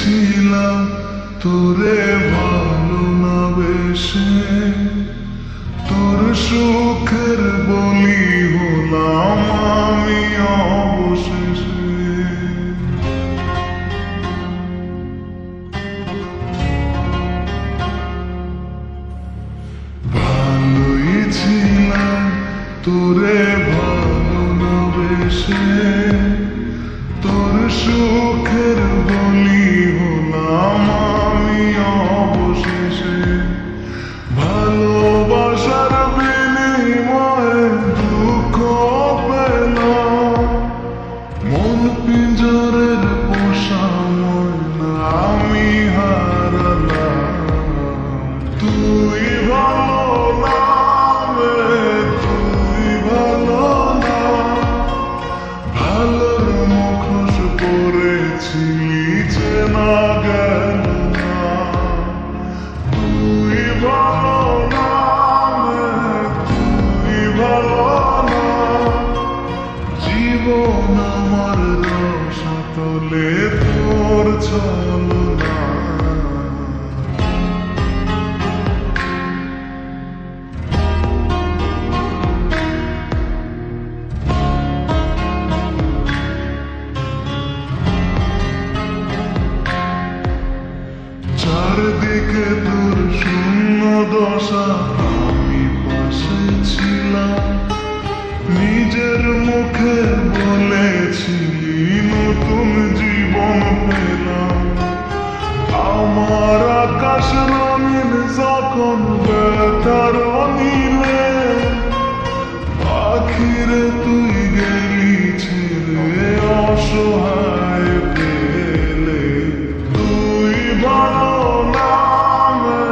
ছিলাম তোরে ভালো না বেশে, তোর সুখের বলি হলাম আমি অবশেষে। ভালোই ছিলাম তোরে ভালো না বেশে, তোর সুখের বলি হলাম আমি অবশেষে। ভালোবাসার বিনিময়ে দুঃখ পেলাম, মন পিঞ্জরের পোষা ময়না আমি হারালাম। তুই ভালো না রে, তুই ভালো না, ভালোর মুখোশ পরেছিলি চেনা গেল না। তুই ভালো না রে, তুই ভালো না, জীবন আমার রসাতলে তোর ছলনা। চারদিকে তোর শূন্য দশা, আমি পাশে ছিলাম, নিজের মুখে বলেছিলি নতুন জীবন পেলাম। আমার আকাশ রঙিন যখন ব্যথার নীলে, পাখিরে তুই গেলি ছেড়ে অসহায় পেলে। তুই ভালো না রে,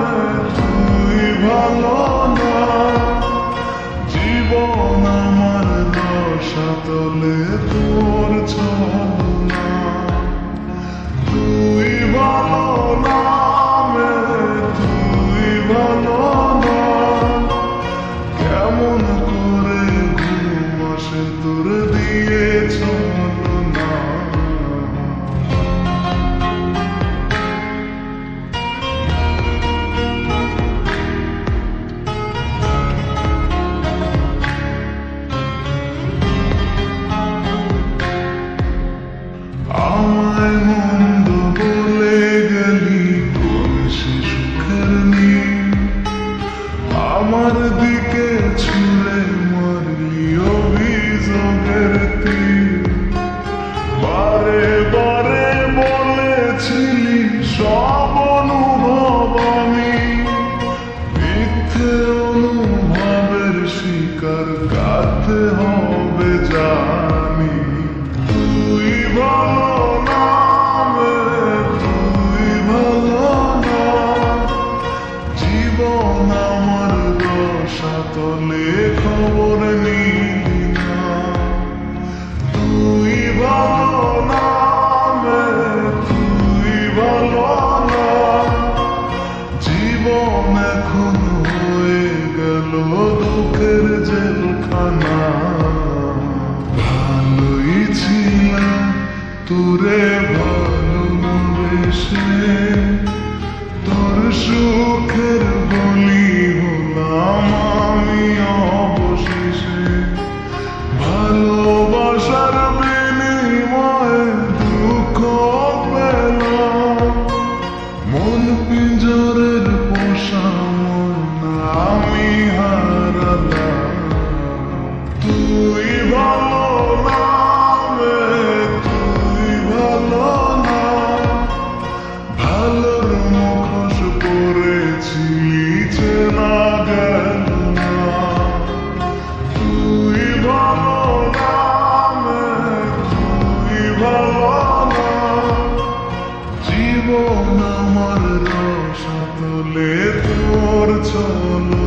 তুই ভালো না, জীবন আমার রসাতলে তোর ছলনা। তুই ভালো না রে, তুই ভালো না, কেমন করে ঘুম আসে তোর দিয়ে ছলনা। আমায় মন্দ বলে গেলি কোন সে সুখের নীল, আমার দিকে ছুঁড়ে মারলি অভিযোগের তীর। বারে বারে বলেছিলি সব অনুভব আমি, মিথ্যে অনুভবের শিকার কাঁদতে হবে জানি। তুই ভালো না রে, তুই ভালো না, জীবন আমার রসাতলে খবর নিলি না। তুই ভালো না রে, তুই ভালো না, জীবন এখন হয়ে গেল দুঃখের জেলখানা। ভালোই ছিলাম তোরে ভালো না বেশে, তোর সুখের বলি হলাম আমি অবশেষে। ভালোবাসার বিনিময়ে দুঃখ পেলাম, মন পিঞ্জরের পোষা ময়না আমি হারালাম। তুই ভালো না রে, তুই ভালো না, ভালোর মুখোশ পরেছিলি চেনা গেল না। তুই ভালো না রে, তুই ভালো না, জীবন আমার রসাতলে তোর ছলনা।